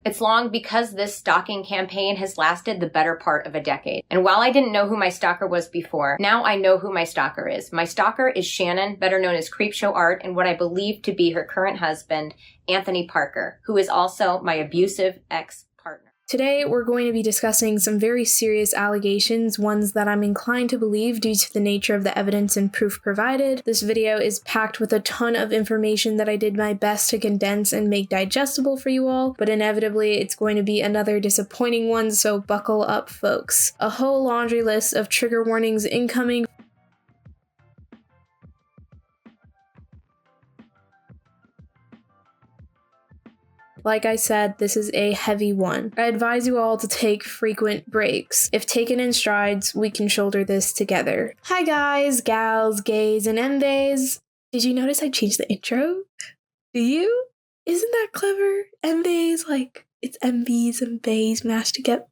It's long because this stalking campaign has lasted the better part of a decade. And while I didn't know who my stalker was before, now I know who my stalker is. My stalker is Shannon, better known as creepshowart, and what I believe to be her current husband, Anthony Parker, who is also my abusive ex-partner. Today, we're going to be discussing some very serious allegations, ones that I'm inclined to believe due to the nature of the evidence and proof provided. This video is packed with a ton of information that I did my best to condense and make digestible for you all, but inevitably it's going to be another disappointing one, so buckle up, folks. A whole laundry list of trigger warnings incoming. Like I said, this is a heavy one. I advise you all to take frequent breaks. If taken in strides, we can shoulder this together. Hi guys, gals, gays, and MBAs. Did you notice I changed the intro? Do you? Isn't that clever? MBAs, like, it's MBs and bays mashed together.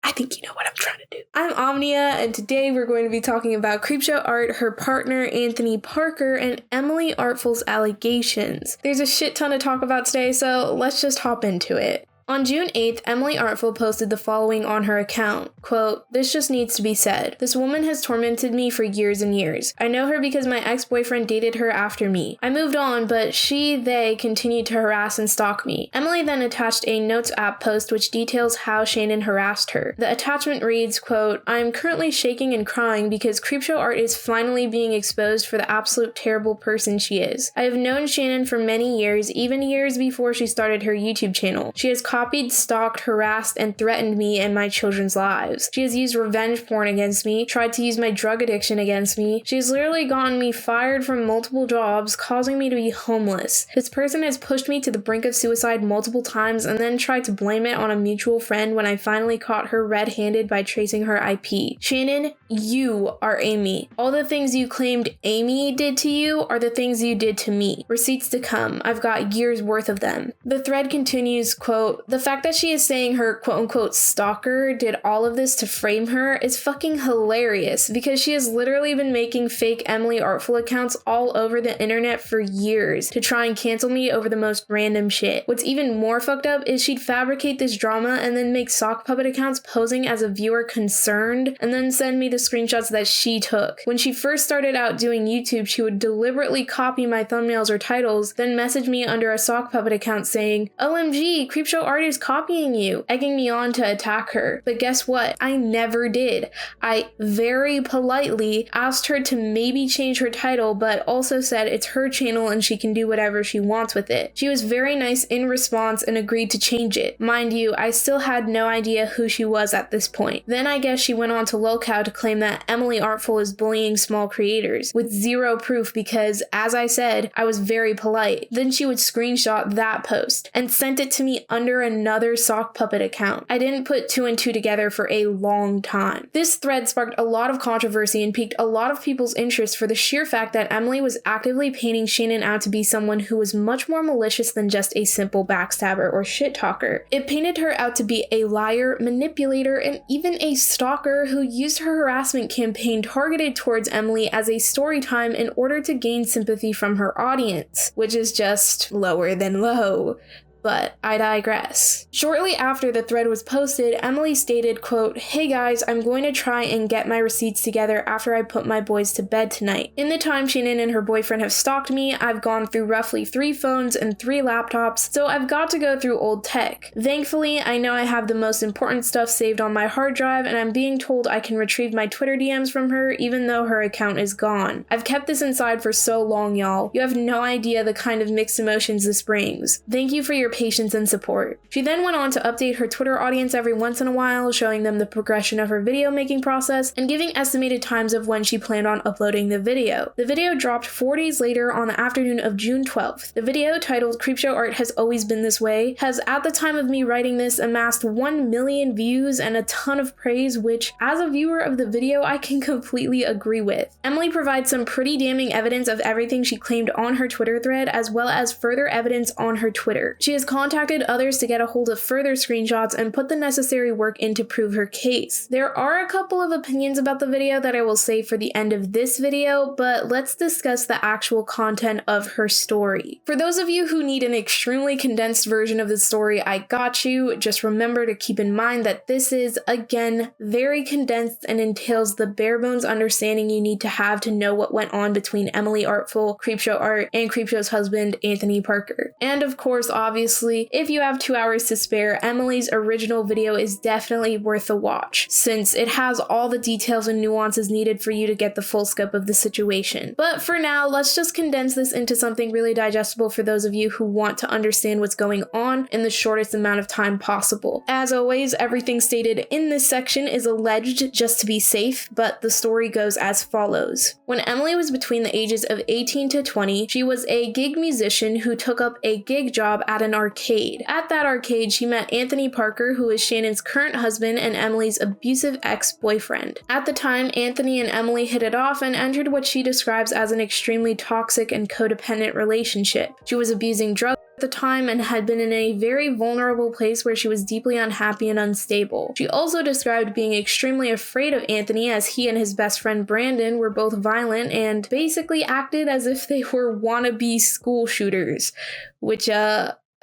I think you know what I'm trying to do. I'm Omnia, and today we're going to be talking about creepshowart, her partner Anthony Parker, and Emily Artful's allegations. There's a shit ton to talk about today, so let's just hop into it. On June 8th, Emily Artful posted the following on her account, quote, "This just needs to be said. This woman has tormented me for years and years. I know her because my ex-boyfriend dated her after me. I moved on, but they continued to harass and stalk me." Emily then attached a Notes app post which details how Shannon harassed her. The attachment reads, quote, "I am currently shaking and crying because creepshowart is finally being exposed for the absolute terrible person she is. I have known Shannon for many years, even years before she started her YouTube channel. She has copied, stalked, harassed, and threatened me and my children's lives. She has used revenge porn against me, tried to use my drug addiction against me. She has literally gotten me fired from multiple jobs, causing me to be homeless. This person has pushed me to the brink of suicide multiple times and then tried to blame it on a mutual friend when I finally caught her red-handed by tracing her IP. Shannon, you are Amy. All the things you claimed Amy did to you are the things you did to me. Receipts to come. I've got years worth of them." The thread continues, quote, "The fact that she is saying her quote-unquote stalker did all of this to frame her is fucking hilarious because she has literally been making fake Emily Artful accounts all over the internet for years to try and cancel me over the most random shit. What's even more fucked up is she'd fabricate this drama and then make sock puppet accounts posing as a viewer concerned and then send me the screenshots that she took. When she first started out doing YouTube, she would deliberately copy my thumbnails or titles, then message me under a sock puppet account saying, 'OMG, creepshowart is copying you,' egging me on to attack her. But guess what? I never did. I very politely asked her to maybe change her title, but also said it's her channel and she can do whatever she wants with it. She was very nice in response and agreed to change it. Mind you, I still had no idea who she was at this point. Then I guess she went on to Lolcow to claim that Emily Artful is bullying small creators, with zero proof because, as I said, I was very polite. Then she would screenshot that post and sent it to me under another sock puppet account. I didn't put two and two together for a long time. This thread sparked a lot of controversy and piqued a lot of people's interest for the sheer fact that Emily was actively painting Shannon out to be someone who was much more malicious than just a simple backstabber or shit talker. It painted her out to be a liar, manipulator, and even a stalker who used her harassment campaign targeted towards Emily as a story time in order to gain sympathy from her audience, which is just lower than low. But I digress. Shortly after the thread was posted, Emily stated, quote, "Hey guys, I'm going to try and get my receipts together after I put my boys to bed tonight. In the time Shannon and her boyfriend have stalked me, I've gone through roughly 3 phones and 3 laptops, so I've got to go through old tech. Thankfully, I know I have the most important stuff saved on my hard drive, and I'm being told I can retrieve my Twitter DMs from her even though her account is gone. I've kept this inside for so long, y'all. You have no idea the kind of mixed emotions this brings. Thank you for your patience and support." She then went on to update her Twitter audience every once in a while, showing them the progression of her video making process and giving estimated times of when she planned on uploading the video. The video dropped 4 days later on the afternoon of June 12th. The video, titled "Creepshowart Has Always Been This Way," has at the time of me writing this amassed 1 million views and a ton of praise, which, as a viewer of the video, I can completely agree with. Emily provides some pretty damning evidence of everything she claimed on her Twitter thread, as well as further evidence on her Twitter. She has contacted others to get a hold of the further screenshots and put the necessary work in to prove her case. There are a couple of opinions about the video that I will save for the end of this video, but let's discuss the actual content of her story. For those of you who need an extremely condensed version of the story, I got you. Just remember to keep in mind that this is, again, very condensed and entails the bare bones understanding you need to have to know what went on between Emily Artful, Creepshowart, and Creepshow's husband, Anthony Parker. And of course, obviously, if you have 2 hours to spare, Emily's original video is definitely worth a watch, since it has all the details and nuances needed for you to get the full scope of the situation. But for now, let's just condense this into something really digestible for those of you who want to understand what's going on in the shortest amount of time possible. As always, everything stated in this section is alleged just to be safe, but the story goes as follows. When Emily was between the ages of 18 to 20, she was a gig musician who took up a gig job at an arcade. At that arcade, she met Anthony Parker, who is Shannon's current husband and Emily's abusive ex-boyfriend. At the time, Anthony and Emily hit it off and entered what she describes as an extremely toxic and codependent relationship. She was abusing drugs at the time and had been in a very vulnerable place where she was deeply unhappy and unstable. She also described being extremely afraid of Anthony, as he and his best friend Brandon were both violent and basically acted as if they were wannabe school shooters, which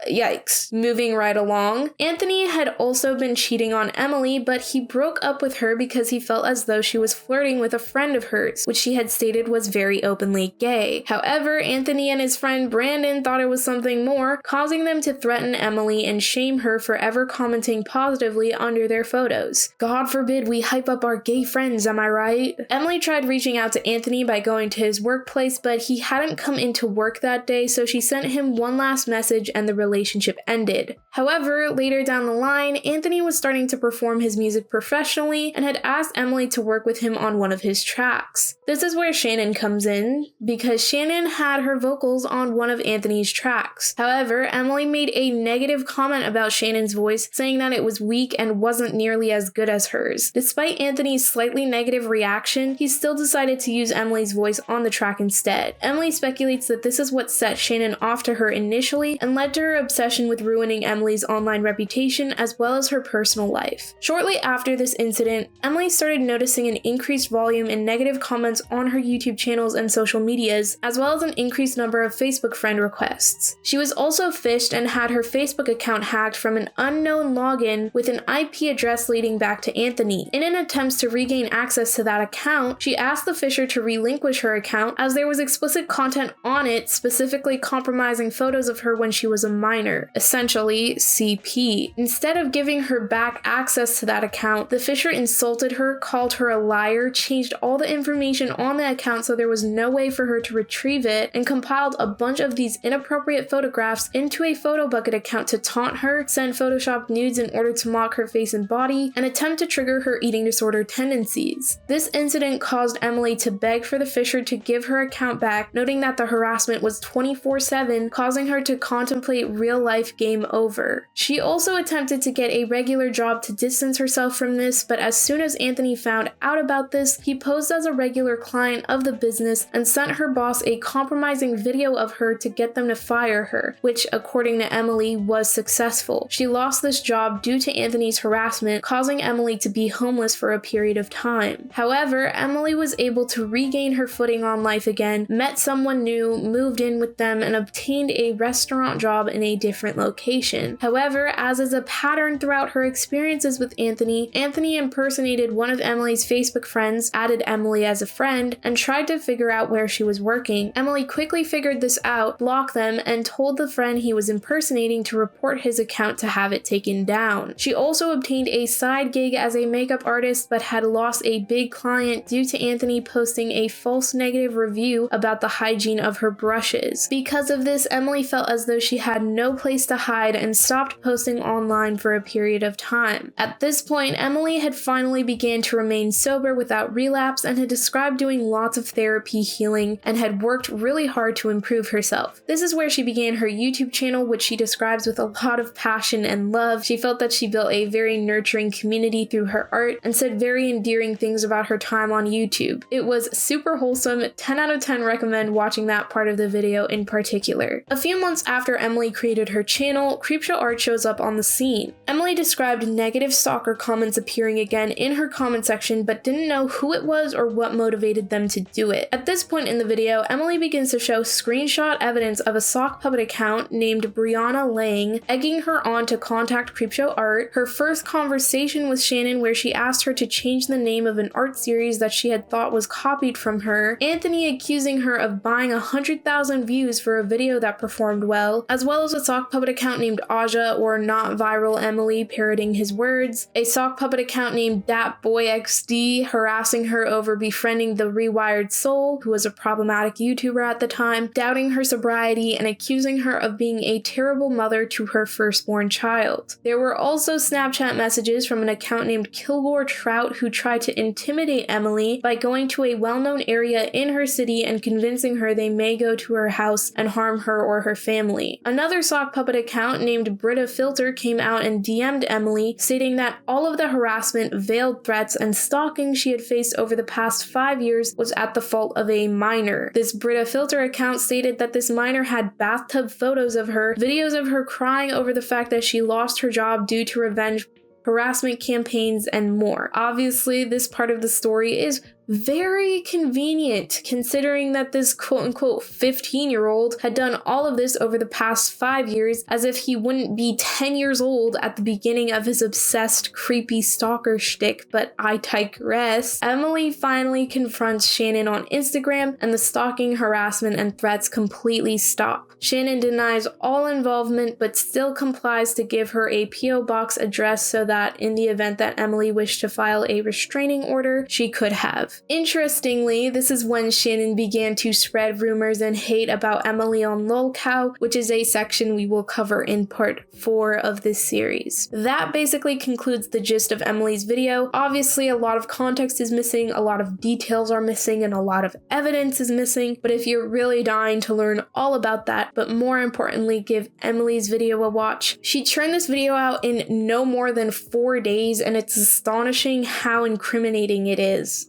yikes. Moving right along. Anthony had also been cheating on Emily, but he broke up with her because he felt as though she was flirting with a friend of hers, which she had stated was very openly gay. However, Anthony and his friend Brandon thought it was something more, causing them to threaten Emily and shame her for ever commenting positively under their photos. God forbid we hype up our gay friends, am I right? Emily tried reaching out to Anthony by going to his workplace, but he hadn't come into work that day, so she sent him one last message and the relationship ended. However, later down the line, Anthony was starting to perform his music professionally and had asked Emily to work with him on one of his tracks. This is where Shannon comes in, because Shannon had her vocals on one of Anthony's tracks. However, Emily made a negative comment about Shannon's voice, saying that it was weak and wasn't nearly as good as hers. Despite Anthony's slightly negative reaction, he still decided to use Emily's voice on the track instead. Emily speculates that this is what set Shannon off to her initially and led to her obsession with ruining Emily's online reputation as well as her personal life. Shortly after this incident, Emily started noticing an increased volume in negative comments on her YouTube channels and social medias, as well as an increased number of Facebook friend requests. She was also phished and had her Facebook account hacked from an unknown login with an IP address leading back to Anthony. In an attempt to regain access to that account, she asked the phisher to relinquish her account as there was explicit content on it, specifically compromising photos of her when she was a minor, essentially CP. Instead of giving her back access to that account, the phisher insulted her, called her a liar, changed all the information on the account so there was no way for her to retrieve it, and compiled a bunch of these inappropriate photographs into a photo bucket account to taunt her, send photoshopped nudes in order to mock her face and body, and attempt to trigger her eating disorder tendencies. This incident caused Emily to beg for the phisher to give her account back, noting that the harassment was 24/7, causing her to contemplate real-life game over. She also attempted to get a regular job to distance herself from this, but as soon as Anthony found out about this, he posed as a regular client of the business and sent her boss a compromising video of her to get them to fire her, which, according to Emily, was successful. She lost this job due to Anthony's harassment, causing Emily to be homeless for a period of time. However, Emily was able to regain her footing on life again, met someone new, moved in with them, and obtained a restaurant job in a different location. However, as is a pattern throughout her experiences with Anthony, Anthony impersonated one of Emily's Facebook friends, added Emily as a friend, and tried to figure out where she was working. Emily quickly figured this out, blocked them, and told the friend he was impersonating to report his account to have it taken down. She also obtained a side gig as a makeup artist, but had lost a big client due to Anthony posting a false negative review about the hygiene of her brushes. Because of this, Emily felt as though she had no place to hide and stopped posting online for a period of time. At this point, Emily had finally began to remain sober without relapse and had described doing lots of therapy, healing, and had worked really hard to improve herself. This is where she began her YouTube channel, which she describes with a lot of passion and love. She felt that she built a very nurturing community through her art and said very endearing things about her time on YouTube. It was super wholesome, 10 out of 10 recommend watching that part of the video in particular. A few months after Emily created her channel, creepshowart shows up on the scene. Emily described negative stalker comments appearing again in her comment section, but didn't know who it was or what motivated them to do it. At this point in the video, Emily begins to show screenshot evidence of a sock puppet account named Brianna Lang, egging her on to contact creepshowart, her first conversation with Shannon where she asked her to change the name of an art series that she had thought was copied from her, Anthony accusing her of buying 100,000 views for a video that performed well, as well as a sock puppet account named Aja or Not Viral Emily parroting his words, a sock puppet account named DatBoyXD harassing her over befriending the Rewired Soul, who was a problematic YouTuber at the time, doubting her sobriety and accusing her of being a terrible mother to her firstborn child. There were also Snapchat messages from an account named Kilgore Trout who tried to intimidate Emily by going to a well-known area in her city and convincing her they may go to her house and harm her or her family. Another sock puppet account named Britta Filter came out and DM'd Emily, stating that all of the harassment, veiled threats, and stalking she had faced over the past 5 years was at the fault of a minor. This Britta Filter account stated that this minor had bathtub photos of her, videos of her crying over the fact that she lost her job due to revenge, harassment campaigns, and more. Obviously, this part of the story is very convenient considering that this quote-unquote 15-year-old had done all of this over the past 5 years, as if he wouldn't be 10 years old at the beginning of his obsessed creepy stalker shtick, but I digress. Emily finally confronts Shannon on Instagram and the stalking, harassment, and threats completely stop. Shannon denies all involvement but still complies to give her a P.O. box address so that in the event that Emily wished to file a restraining order, she could have. Interestingly, this is when Shannon began to spread rumors and hate about Emily on lolcow, which is a section we will cover in part 4 of this series. That basically concludes the gist of Emily's video. Obviously, a lot of context is missing, a lot of details are missing, and a lot of evidence is missing, but if you're really dying to learn all about that, but more importantly, give Emily's video a watch. She churned this video out in no more than 4 days, and it's astonishing how incriminating it is.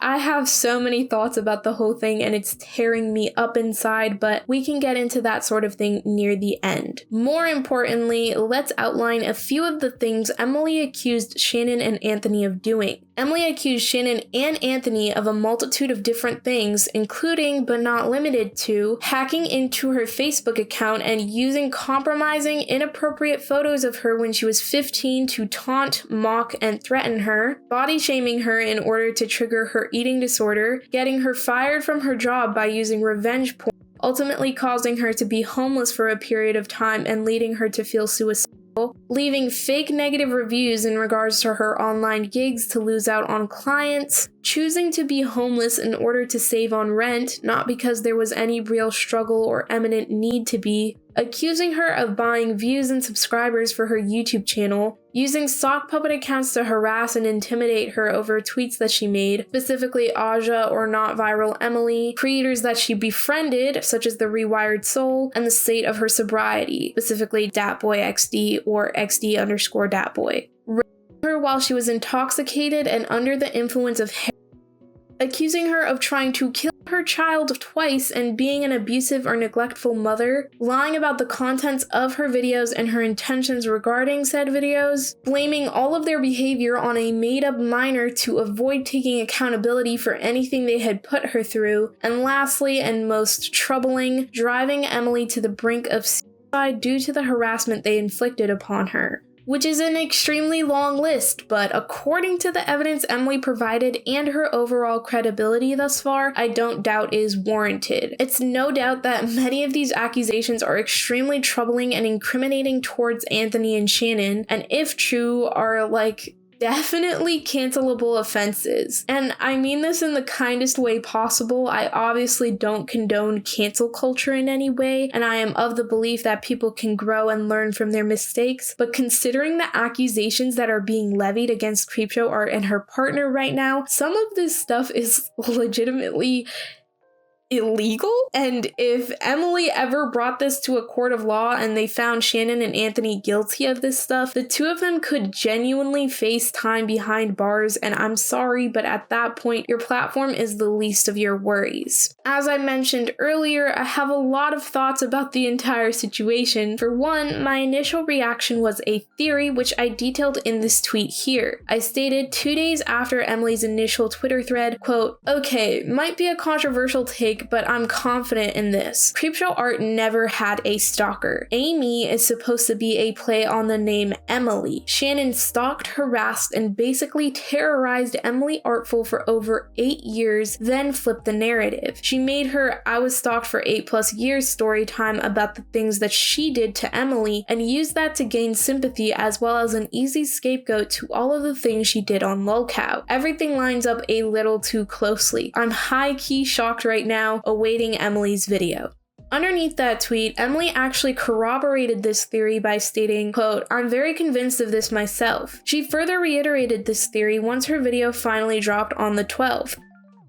I have so many thoughts about the whole thing and it's tearing me up inside, but we can get into that sort of thing near the end. More importantly, let's outline a few of the things Emily accused Shannon and Anthony of doing. Emily accused Shannon and Anthony of a multitude of different things, including, but not limited to, hacking into her Facebook account and using compromising, inappropriate photos of her when she was 15 to taunt, mock, and threaten her, body shaming her in order to trigger her eating disorder, getting her fired from her job by using revenge porn, ultimately causing her to be homeless for a period of time and leading her to feel suicidal, leaving fake negative reviews in regards to her online gigs to lose out on clients, choosing to be homeless in order to save on rent, not because there was any real struggle or imminent need to be, accusing her of buying views and subscribers for her YouTube channel, using sock puppet accounts to harass and intimidate her over tweets that she made, specifically Aja or Not Viral Emily, creators that she befriended, such as the Rewired Soul, and the state of her sobriety, specifically DatBoyXD or XD_DatBoy. Her while she was intoxicated and under the influence of accusing her of trying to kill her child twice and being an abusive or neglectful mother, lying about the contents of her videos and her intentions regarding said videos, blaming all of their behavior on a made-up minor to avoid taking accountability for anything they had put her through, and lastly and most troubling, driving Emily to the brink of suicide due to the harassment they inflicted upon her. Which is an extremely long list, but according to the evidence Emily provided and her overall credibility thus far, I don't doubt is warranted. It's no doubt that many of these accusations are extremely troubling and incriminating towards Anthony and Shannon, and if true, are definitely cancelable offenses. And I mean this in the kindest way possible. I obviously don't condone cancel culture in any way, and I am of the belief that people can grow and learn from their mistakes, but considering the accusations that are being levied against creepshowart and her partner right now, some of this stuff is legitimately illegal. And if Emily ever brought this to a court of law and they found Shannon and Anthony guilty of this stuff, the two of them could genuinely face time behind bars, and I'm sorry, but at that point, your platform is the least of your worries. As I mentioned earlier, I have a lot of thoughts about the entire situation. For one, my initial reaction was a theory, which I detailed in this tweet here. I stated 2 days after Emily's initial Twitter thread, quote, "Okay, might be a controversial take, but I'm confident in this. Creepshowart never had a stalker. Amy is supposed to be a play on the name Emily. Shannon stalked, harassed, and basically terrorized Emily Artful for over 8 years, then flipped the narrative. She made her 'I was stalked for 8+ years' story time about the things that she did to Emily, and used that to gain sympathy as well as an easy scapegoat to all of the things she did on Lolcow. Everything lines up a little too closely. I'm high-key shocked right now, awaiting Emily's video." Underneath that tweet, Emily actually corroborated this theory by stating, quote, "I'm very convinced of this myself." She further reiterated this theory once her video finally dropped on the 12th.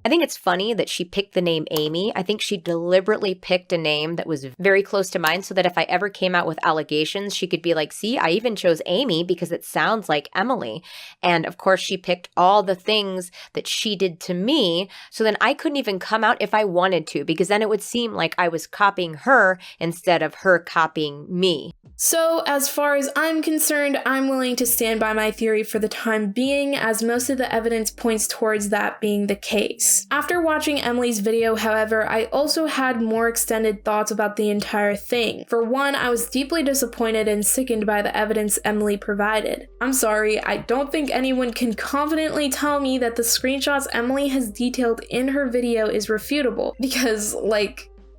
I think it's funny that she picked the name Amy. I think she deliberately picked a name that was very close to mine so that if I ever came out with allegations, she could be like, see, I even chose Amy because it sounds like Emily. And of course, she picked all the things that she did to me. So then I couldn't even come out if I wanted to, because then it would seem like I was copying her instead of her copying me. So, as far as I'm concerned, I'm willing to stand by my theory for the time being, as most of the evidence points towards that being the case. After watching Emily's video, however, I also had more extended thoughts about the entire thing. For one, I was deeply disappointed and sickened by the evidence Emily provided. I'm sorry, I don't think anyone can confidently tell me that the screenshots Emily has detailed in her video is refutable, because,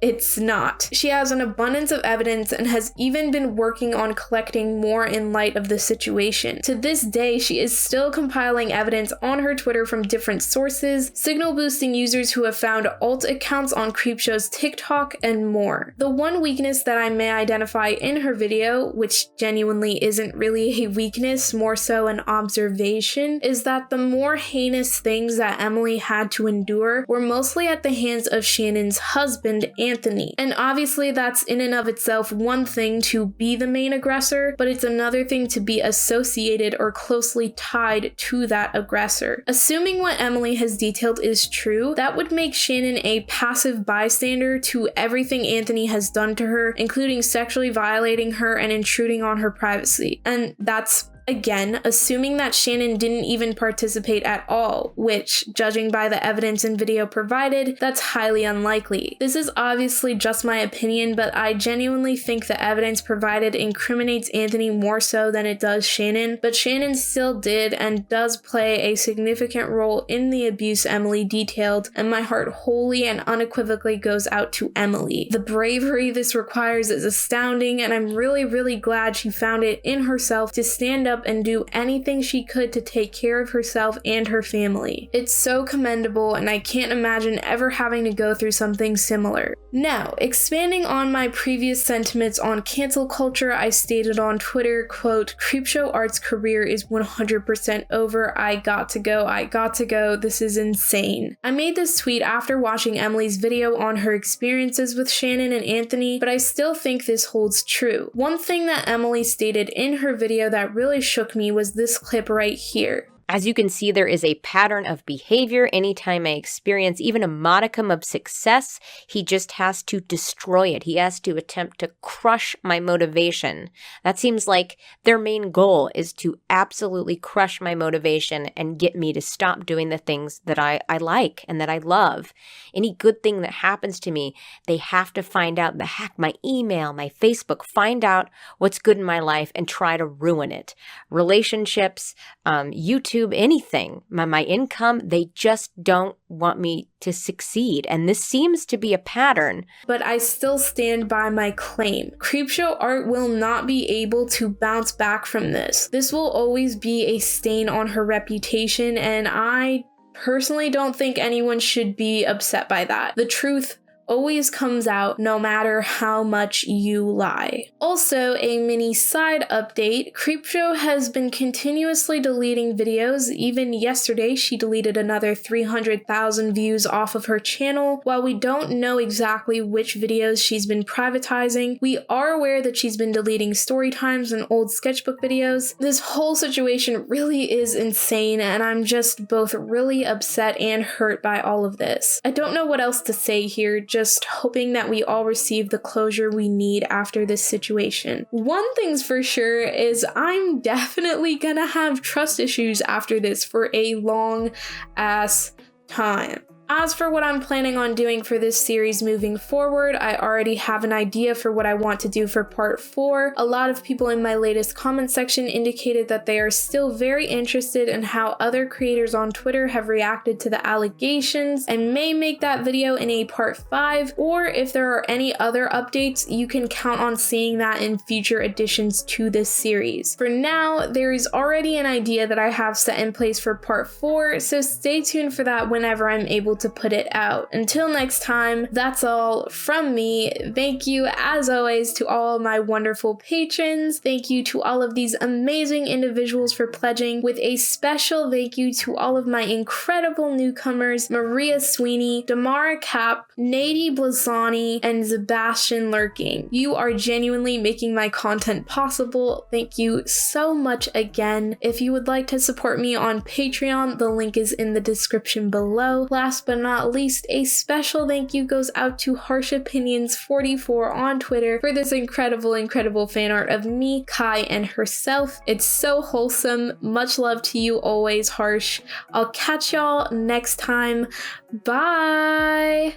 it's not. She has an abundance of evidence and has even been working on collecting more in light of the situation. To this day, she is still compiling evidence on her Twitter from different sources, signal boosting users who have found alt accounts on Creepshow's TikTok, and more. The one weakness that I may identify in her video, which genuinely isn't really a weakness, more so an observation, is that the more heinous things that Emily had to endure were mostly at the hands of Shannon's husband, Anthony. And obviously that's in and of itself one thing to be the main aggressor, but it's another thing to be associated or closely tied to that aggressor. Assuming what Emily has detailed is true, that would make Shannon a passive bystander to everything Anthony has done to her, including sexually violating her and intruding on her privacy. And that's, again, assuming that Shannon didn't even participate at all, which, judging by the evidence and video provided, that's highly unlikely. This is obviously just my opinion, but I genuinely think the evidence provided incriminates Anthony more so than it does Shannon, but Shannon still did and does play a significant role in the abuse Emily detailed, and my heart wholly and unequivocally goes out to Emily. The bravery this requires is astounding, and I'm really glad she found it in herself to stand up and do anything she could to take care of herself and her family. It's so commendable, and I can't imagine ever having to go through something similar. Now, expanding on my previous sentiments on cancel culture, I stated on Twitter, quote, "Creepshowart's career is 100% over. I got to go. This is insane." I made this tweet after watching Emily's video on her experiences with Shannon and Anthony, but I still think this holds true. One thing that Emily stated in her video that really shook me was this clip right here. As you can see, there is a pattern of behavior. Anytime I experience even a modicum of success, he just has to destroy it. He has to attempt to crush my motivation. That seems like their main goal is to absolutely crush my motivation and get me to stop doing the things that I like and that I love. Any good thing that happens to me, they have to find out, hack my email, my Facebook, find out what's good in my life and try to ruin it. Relationships, YouTube, anything, my income, they just don't want me to succeed. And this seems to be a pattern. But I still stand by my claim. Creepshowart will not be able to bounce back from this. This will always be a stain on her reputation, and I personally don't think anyone should be upset by that. The truth always comes out no matter how much you lie. Also, a mini side update, Creepshow has been continuously deleting videos. Even yesterday, she deleted another 300,000 views off of her channel. While we don't know exactly which videos she's been privatizing, we are aware that she's been deleting story times and old sketchbook videos. This whole situation really is insane, and I'm just both really upset and hurt by all of this. I don't know what else to say here, just hoping that we all receive the closure we need after this situation. One thing's for sure is I'm definitely gonna have trust issues after this for a long ass time. As for what I'm planning on doing for this series moving forward, I already have an idea for what I want to do for part 4. A lot of people in my latest comment section indicated that they are still very interested in how other creators on Twitter have reacted to the allegations and may make that video in a part 5, or if there are any other updates, you can count on seeing that in future additions to this series. For now, there is already an idea that I have set in place for part 4, so stay tuned for that whenever I'm able to put it out. Until next time, that's all from me. Thank you as always to all my wonderful patrons. Thank you to all of these amazing individuals for pledging, with a special thank you to all of my incredible newcomers, Maria Sweeney, Damara Cap, Nady Blazani, and Sebastian Lurking. You are genuinely making my content possible. Thank you so much again. If you would like to support me on Patreon, the link is in the description below. Last but not least, a special thank you goes out to Harsh Opinions 44 on Twitter for this incredible fan art of me, Kai, and herself. It's so wholesome. Much love to you always, Harsh. I'll catch y'all next time. Bye!